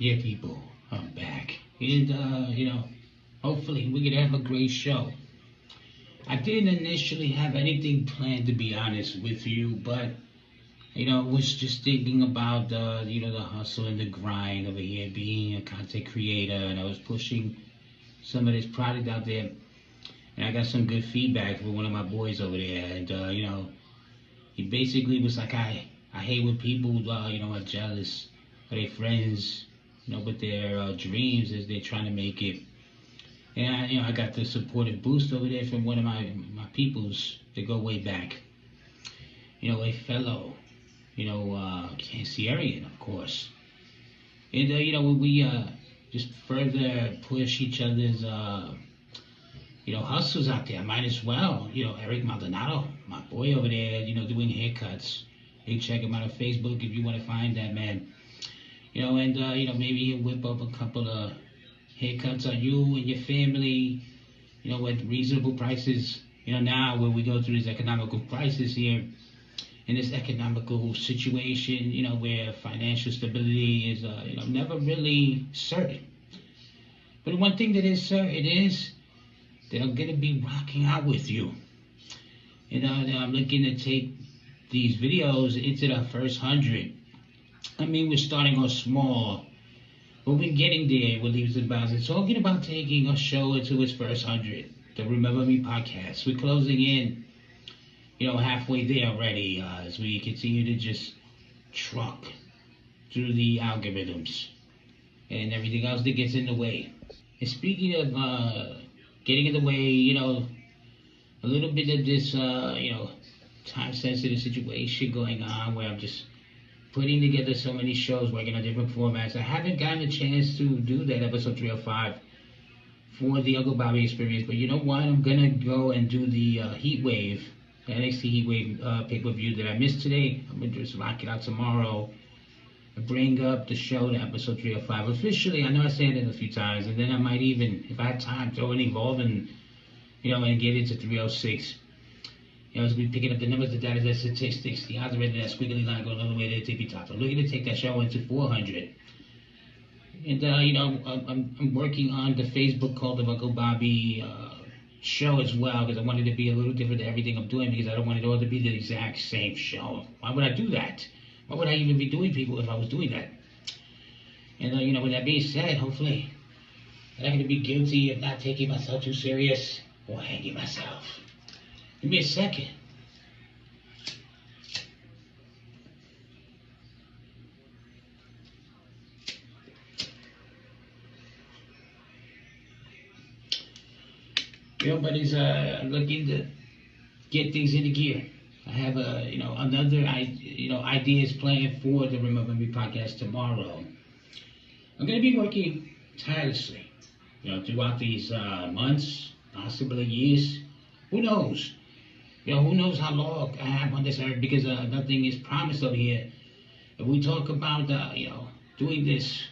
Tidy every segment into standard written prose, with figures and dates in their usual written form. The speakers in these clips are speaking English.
Yeah, people, I'm back. And, hopefully we could have a great show. I didn't initially have anything planned, to be honest with you, but, was just thinking about, the hustle and the grind over here, being a content creator, and I was pushing some of this product out there, and I got some good feedback from one of my boys over there, and, he basically was like, I hate when people, are jealous of their friends, with their dreams as they're trying to make it. And I got the supportive boost over there from one of my peoples that go way back. A fellow, Cancerian, of course. And we just further push each other's hustles out there. Might as well, Eric Maldonado, my boy over there, doing haircuts. Hey, check him out on Facebook if you want to find that man. And maybe he'll whip up a couple of haircuts on you and your family, at reasonable prices. Now when we go through this economical crisis here, in this economical situation, where financial stability is, never really certain. But one thing that is certain is that I'm gonna be rocking out with you. I'm looking to take these videos into the first 100. I mean, we're starting off small, but we're getting there with leaps and bounds. It's talking about taking a show into its first 100. The Remember Me podcast. We're closing in, halfway there already as we continue to just truck through the algorithms and everything else that gets in the way. And speaking of getting in the way, a little bit of this, time sensitive situation going on where I'm just putting together so many shows, working on different formats. I haven't gotten a chance to do that episode 305 for the Uncle Bobby experience, but you know what? I'm gonna go and do the Heat Wave, the NXT Heat Wave pay-per-view that I missed today. I'm gonna just rock it out tomorrow. Bring up the show to episode 305 officially. I know I said it a few times, and then I might even, if I have time, throw an Evolve and get into 306. As we picking up the numbers, the data, the statistics, the algorithm, that squiggly line going all the way to the tippy top. I'm looking to take that show into 400. And, I'm working on the Facebook called the Uncle Bobby show as well, because I wanted to be a little different than everything I'm doing, because I don't want it all to be the exact same show. Why would I do that? Why would I even be doing people if I was doing that? And, with that being said, hopefully, I'm not going to be guilty of not taking myself too serious or hanging myself. Give me a second. Buddies, I'm looking to get things into gear. I have another ideas planned for the Remember Me podcast tomorrow. I'm going to be working tirelessly, throughout these months, possibly years. Who knows? Who knows how long I have on this earth, because nothing is promised over here. If we talk about, doing this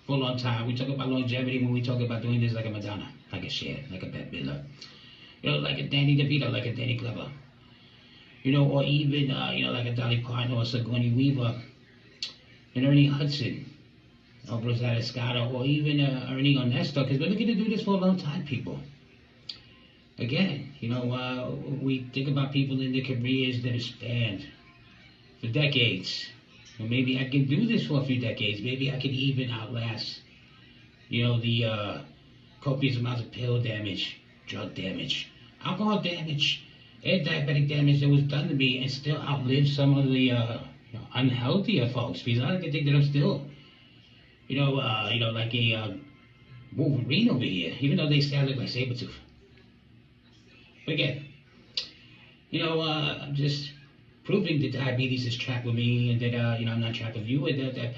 for a long time, we talk about longevity when we talk about doing this like a Madonna, like a Cher, like a Bette Midler, like a Danny DeVito, like a Danny Glover, or even, like a Dolly Parton or Sigourney Weaver, and Ernie Hudson, or Rosetta Scott, or even Ernie Ernesto, because we're looking to do this for a long time, people. Again, we think about people in their careers that have spanned for decades. Well, maybe I can do this for a few decades. Maybe I can even outlast, the copious amounts of pill damage, drug damage, alcohol damage, and diabetic damage that was done to me, and still outlive some of the unhealthier folks. Because I like to think that I'm still, like a Wolverine over here, even though they say I look like Sabretooth. But again, I'm just proving that diabetes is trapped with me, and that I'm not trapped with you, and that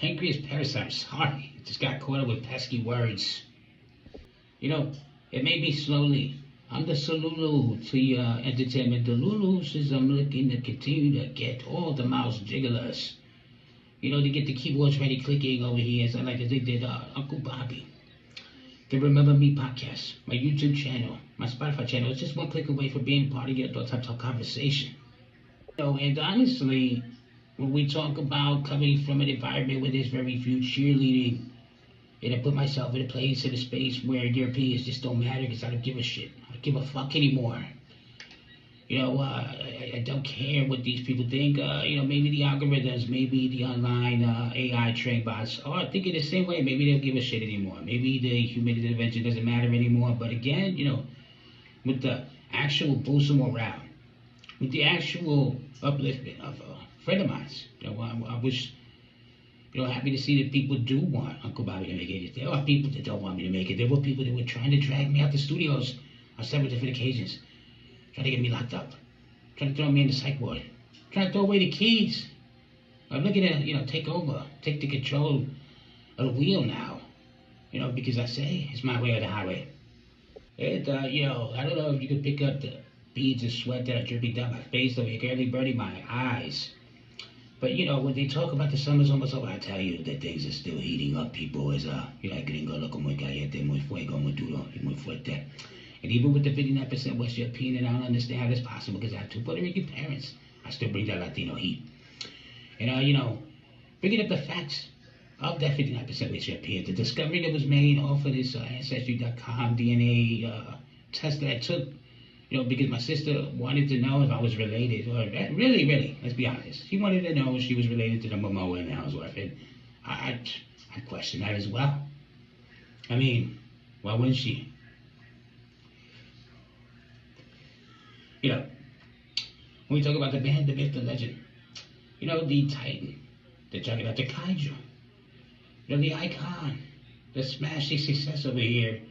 pancreas parasite. Sorry, just got caught up with pesky words. It may be slowly. I'm the Salulu to your entertainment. The Lulus is I'm looking to continue to get all the mouse jigglers. To get the keyboards ready clicking over here, as I like to think that Uncle Bobby. The Remember Me podcast, my YouTube channel, my Spotify channel. It's just one click away from being part of your adult type talk conversation. And honestly, when we talk about coming from an environment where there's very few cheerleading, and I put myself in a place, in a space where Europeans just don't matter because I don't give a shit. I don't give a fuck anymore. I don't care what these people think. Maybe the algorithms, maybe the online AI train bots are thinking the same way. Maybe they don't give a shit anymore. Maybe the human intervention doesn't matter anymore. But again, with the actual boost of morale, with the actual upliftment of a friend of mine, I was, happy to see that people do want Uncle Bobby to make it. There are people that don't want me to make it. There were people that were trying to drag me out the studios on several different occasions, trying to get me locked up, trying to throw me in the psych ward, trying to throw away the keys. I'm looking to, take over, take the control of the wheel now, because I say it's my way or the highway. And, I don't know if you could pick up the beads of sweat that are dripping down my face over here, currently burning my eyes. But, when they talk about the summer's almost over, I tell you that things are still heating up. People es, gringo loco muy caliente, muy fuego, muy duro, y muy fuerte. And even with the 59% West European, and I don't understand how that's possible because I have two Puerto Rican parents, I still bring that Latino heat. And, bringing up the facts of that 59% West European, the discovery that was made off of this Ancestry.com DNA test that I took, because my sister wanted to know if I was related, or really, let's be honest. She wanted to know if she was related to the Momoa and Ellsworth, and I question that as well. I mean, why wouldn't she? When we talk about the band, the myth, the legend, the Titan, the Juggernaut, the Kaiju, the icon, the smashing success over here,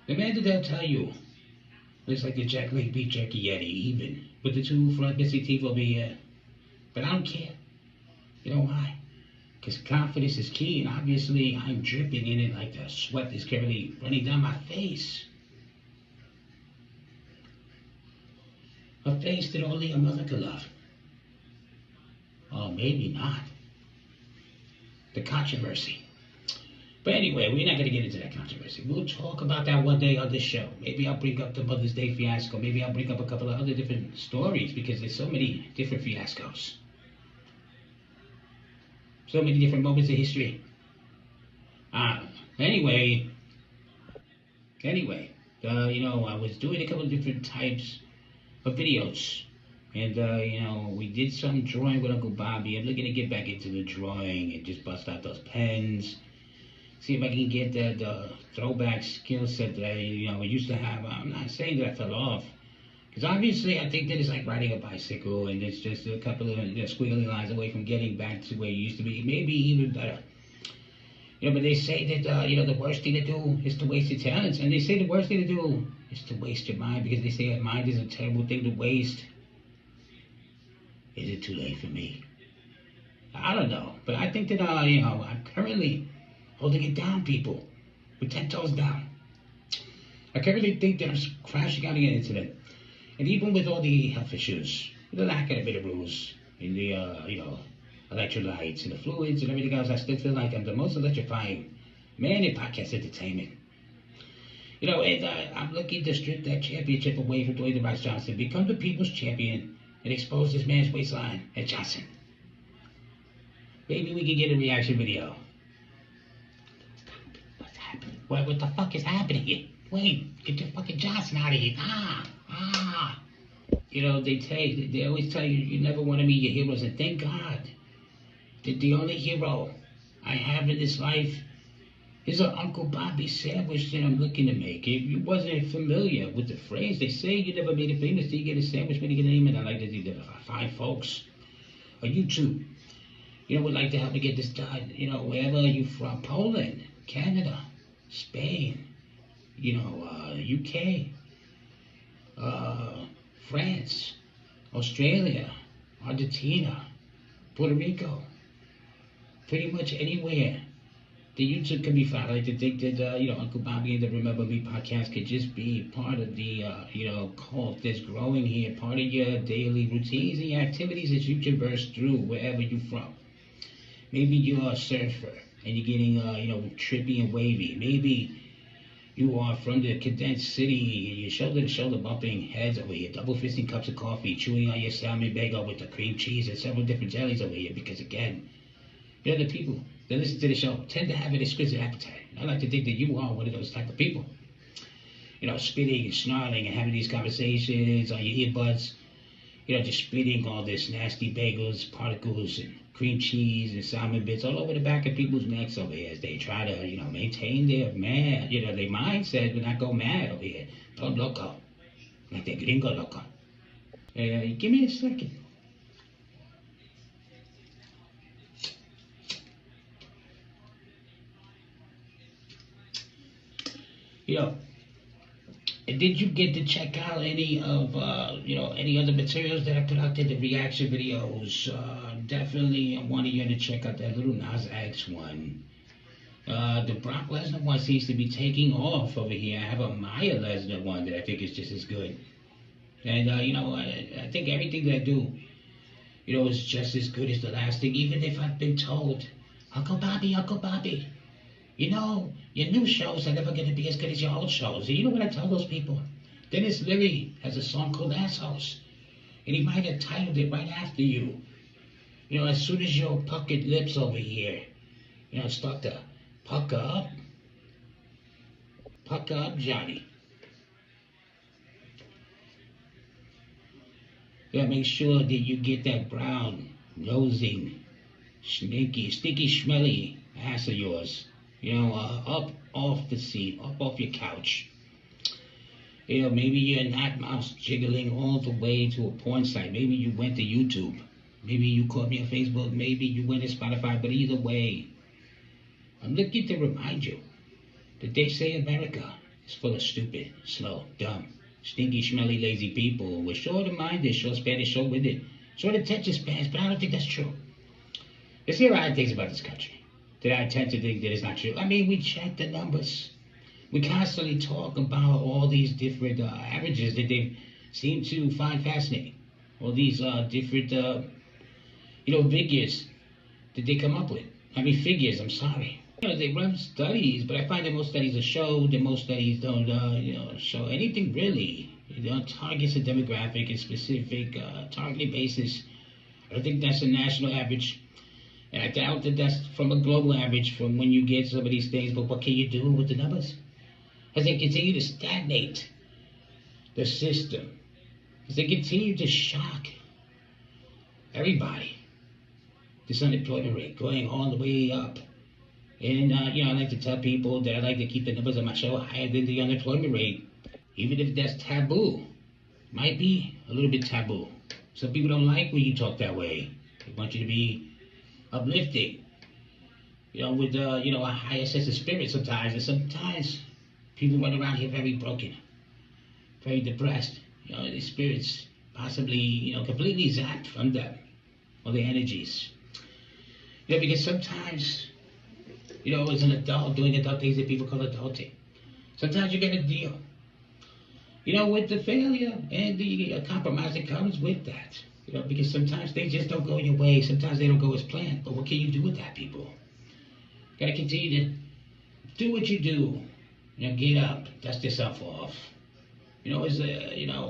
the man that they'll tell you looks like the Jack Lake beat Jackie Yeti, even with the two front missing teeth over here. But I don't care. You know why? Because confidence is key, and obviously I'm dripping in it like the sweat is currently running down my face. A face that only a mother could love. Or maybe not. The controversy. But anyway, we're not going to get into that controversy. We'll talk about that one day on this show. Maybe I'll bring up the Mother's Day fiasco. Maybe I'll bring up a couple of other different stories because there's so many different fiascos. So many different moments in history. Anyway, I was doing a couple of different types of videos. And, we did some drawing with Uncle Bobby. I'm looking to get back into the drawing and just bust out those pens. See if I can get the throwback skill set that I used to have. I'm not saying that I fell off. Because obviously I think that it's like riding a bicycle and it's just a couple of squiggly lines away from getting back to where you used to be. Maybe even better. But they say that, the worst thing to do is to waste your talents. And they say the worst thing to do is to waste your mind because they say that mind is a terrible thing to waste. Is it too late for me? I don't know. But I think that, I'm currently holding it down, people, with 10 toes down. I currently think that I'm crashing out of an incident. And even with all the health issues, with the lack of the rules, and the, electrolytes and the fluids and everything else, I still feel like I'm the most electrifying man in podcast entertainment. And I'm looking to strip that championship away from Dwayne "The Rock" Johnson, become the people's champion, and expose this man's waistline at Johnson. Maybe we can get a reaction video. What's happening? What the fuck is happening here? Wait, get your fucking Johnson out of here. They always tell you you never want to meet your heroes, and thank God that the only hero I have in this life is an Uncle Bobby sandwich that I'm looking to make. If you wasn't familiar with the phrase, they say you never made it famous till you get a sandwich when you get a name, and I like that you fine folks on YouTube, would like to help me get this done, wherever you're from, Poland, Canada, Spain, UK, France, Australia, Argentina, Puerto Rico, pretty much anywhere the YouTube can be found. I like to think that, Uncle Bobby and the Remember Me podcast could just be part of the, cult that's growing here, part of your daily routines and your activities as you traverse through wherever you're from. Maybe you're a surfer and you're getting, trippy and wavy. Maybe You are from the condensed city. You're shoulder to shoulder bumping heads over here, double fisting cups of coffee, chewing on your salmon bagel with the cream cheese and several different jellies over here. Because again, you know the people that listen to the show tend to have an exquisite appetite. I like to think that you are one of those type of people. You know, spitting and snarling and having these conversations on your earbuds. You know, just spitting all this nasty bagels, particles, and cream cheese and salmon bits all over the back of people's necks over here as they try to, you know, maintain their their mindset but not go mad over here. Don't loco, like the gringo loco. Give me a second. You know, did you get to check out any of any other materials that I put out there, the reaction videos? Definitely, I wanted you to check out that little Nas X one. The Brock Lesnar one seems to be taking off over here. I have a Maya Lesnar one that I think is just as good. And I think everything that I do, is just as good as the last thing. Even if I've been told, Uncle Bobby. Your new shows are never going to be as good as your old shows. And you know what I tell those people? Dennis Leary has a song called Assholes. And he might have titled it right after you. As soon as your puckered lips over here, start to pucker up. Pucker up, Johnny. Make sure that you get that brown, nosing, stinky, smelly ass of yours. Up off the seat, up off your couch. Maybe you're not mouse jiggling all the way to a porn site. Maybe you went to YouTube. Maybe you caught me on Facebook. Maybe you went to Spotify. But either way, I'm looking to remind you that they say America is full of stupid, slow, dumb, stinky, smelly, lazy people with short-minded, short Spanish, short-winded, short attention spans. But I don't think that's true. There's a lot of things about this country that I tend to think that is not true. I mean, we check the numbers. We constantly talk about all these different averages that they seem to find fascinating. All these different, figures that they come up with. Figures, I'm sorry. They run studies, but I find that most studies show that most studies don't, show anything really. Targets a demographic and specific targeted basis. I don't think that's a national average. And I doubt that that's from a global average from when you get some of these things, but what can you do with the numbers? As they continue to stagnate the system, as they continue to shock everybody, this unemployment rate going all the way up. And, I like to tell people that I like to keep the numbers on my show higher than the unemployment rate, even if that's taboo. Might be a little bit taboo. Some people don't like when you talk that way. They want you to be uplifting, with a higher sense of spirit sometimes. And sometimes people run around here very broken, very depressed. Their spirits possibly, completely zapped from them, or their energies. Because sometimes, as an adult doing adult things that people call adulting, sometimes you get a deal, with the failure and the compromise that comes with that. Because sometimes things just don't go your way. Sometimes they don't go as planned. But what can you do with that, people? Got to continue to do what you do. Get up, dust yourself off. As a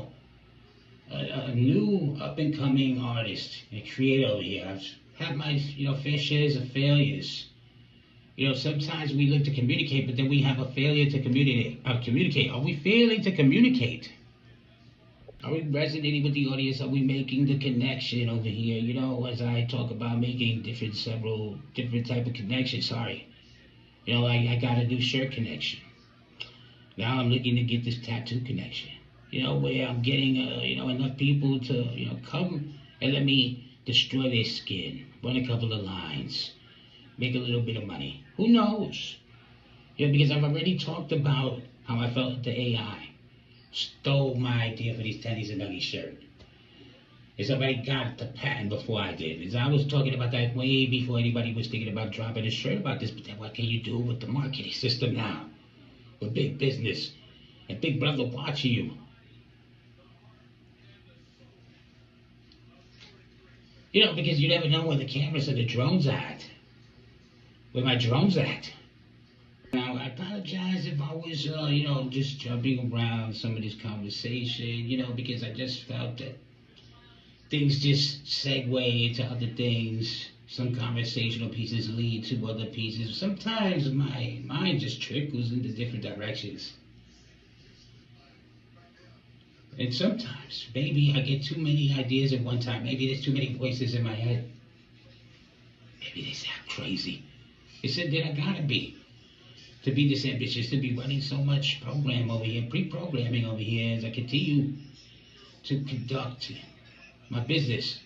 new up-and-coming artist and creator here, I've had my, fair shares of failures. Sometimes we look to communicate, but then we have a failure to communicate. Are we failing to communicate? Are we resonating with the audience? Are we making the connection over here? As I talk about making several different type of connections. Sorry. I got a new shirt connection. Now I'm looking to get this tattoo connection. Where I'm getting, enough people to, come and let me destroy their skin, run a couple of lines, make a little bit of money. Who knows? Because I've already talked about how I felt with the AI. Stole my idea for these tennies and nuggies shirt. Somebody got the patent before I did. I was talking about that way before anybody was thinking about dropping a shirt about this. But then what can you do with the marketing system now? With big business and Big Brother watching you. Because you never know where the cameras or the drones at. Where my drone's at. Now, I apologize if I was, just jumping around some of this conversation, because I just felt that things just segue into other things. Some conversational pieces lead to other pieces. Sometimes my mind just trickles into different directions. And sometimes, maybe I get too many ideas at one time. Maybe there's too many voices in my head. Maybe they sound crazy. They said that I gotta be. To be this ambitious, to be running so much program over here, pre-programming over here as I continue to conduct my business,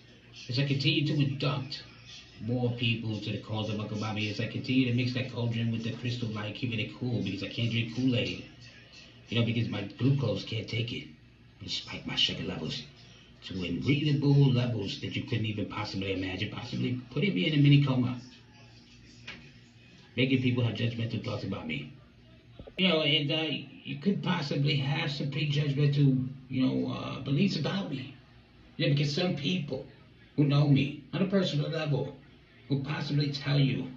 as I continue to induct more people to the cause of Uncle Bobby, as I continue to mix that cauldron with the crystal light, keeping it cool because I can't drink Kool-Aid, because my glucose can't take it. It spiked my sugar levels to unreadable levels that you couldn't even possibly imagine, possibly putting me in a mini coma, making people have judgmental thoughts about me. And you could possibly have some prejudgmental, beliefs about me. Because some people who know me on a personal level will possibly tell you,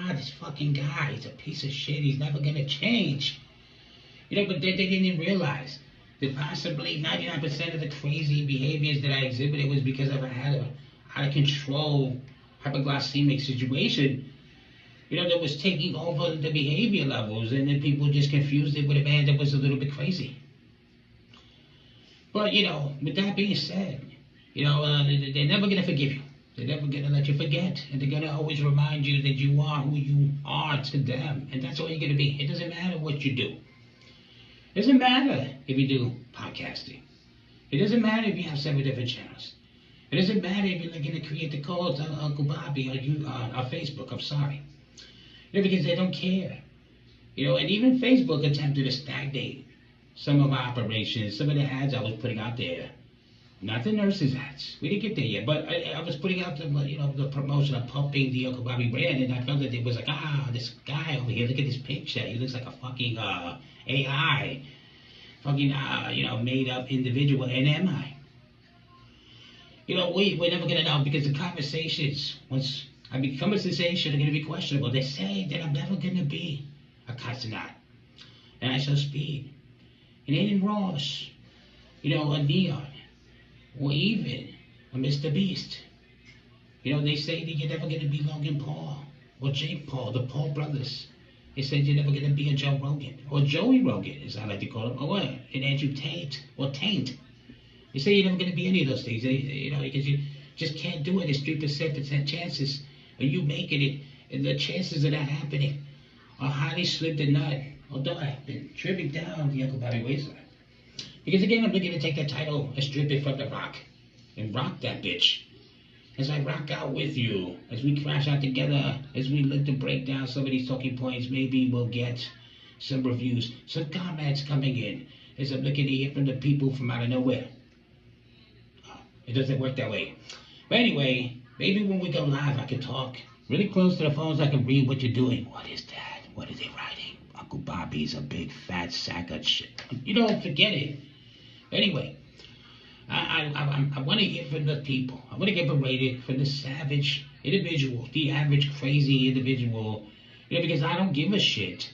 this fucking guy, he's a piece of shit, he's never gonna change. But they didn't realize that possibly 99% of the crazy behaviors that I exhibited was because I had a out of control hypoglycemic situation, that was taking over the behavior levels, and then people just confused it with a man that was a little bit crazy. But, with that being said, they're never going to forgive you. They're never going to let you forget. And they're going to always remind you that you are who you are to them. And that's all you're going to be. It doesn't matter what you do. It doesn't matter if you do podcasting. It doesn't matter if you have 7 different channels. It doesn't matter if you're looking to create the cause of Uncle Bobby or Facebook. I'm sorry. Because they don't care. And even Facebook attempted to stagnate some of our operations, some of the ads I was putting out there. Not the nurses ads. We didn't get there yet, but I was putting out the promotion of pumping the Uncle Bobby brand, and I felt that it was like, this guy over here, look at this picture. He looks like a fucking AI, fucking made up individual. And am I? We're never gonna know, because the conversations, once I become a sensation, are gonna be questionable. They say that I'm never gonna be a Casanat, and I shall speak. And Aiden Ross, a Neon, or even a Mr. Beast. They say that you're never going to be Logan Paul or Jake Paul, the Paul brothers. They said you're never going to be a Joe Rogan or Joey Rogan, as I like to call him, or an Andrew Tate or Taint. They say you're never going to be any of those things, because you just can't do it. There's 3% chances of you making it, and the chances of that happening are highly slim to none. Although I've been trimming down the Uncle Bobby waistline. Because again, I'm looking to take that title and strip it from the rock and rock that bitch. As I rock out with you, as we crash out together, as we look to break down some of these talking points, maybe we'll get some reviews, some comments coming in, as I'm looking to hear from the people from out of nowhere. It doesn't work that way. But anyway, maybe when we go live, I can talk really close to the phones. I can read what you're doing. What is that? What are they writing? Uncle Bobby's a big fat sack of shit. Forget it. Anyway, I want to hear from the people. I want to get berated from the savage individual, the average crazy individual, because I don't give a shit.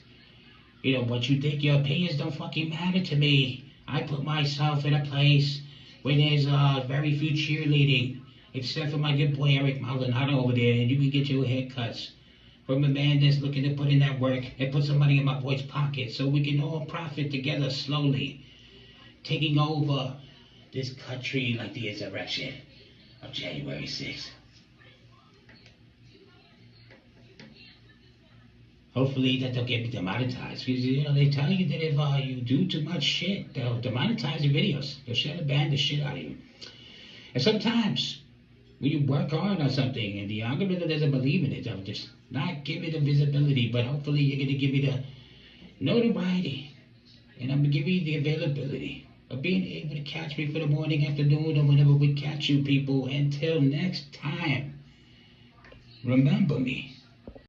What you think, your opinions don't fucking matter to me. I put myself in a place where there's very few cheerleading, except for my good boy Eric Maldonado over there, and you can get your haircuts from a man that's looking to put in that work and put some money in my boy's pocket so we can all profit together slowly, taking over this country like the insurrection of January 6th. Hopefully that they'll get me demonetized, because they tell you that if you do too much shit, they'll demonetize your videos. They'll shadow ban the shit out of you. And sometimes when you work hard on something and the algorithm doesn't believe in it, they'll just not give it the visibility, but hopefully you're going to give me the notoriety, and I'm going to give you the availability of being able to catch me for the morning, afternoon, or whenever we catch you people. Until next time, remember me.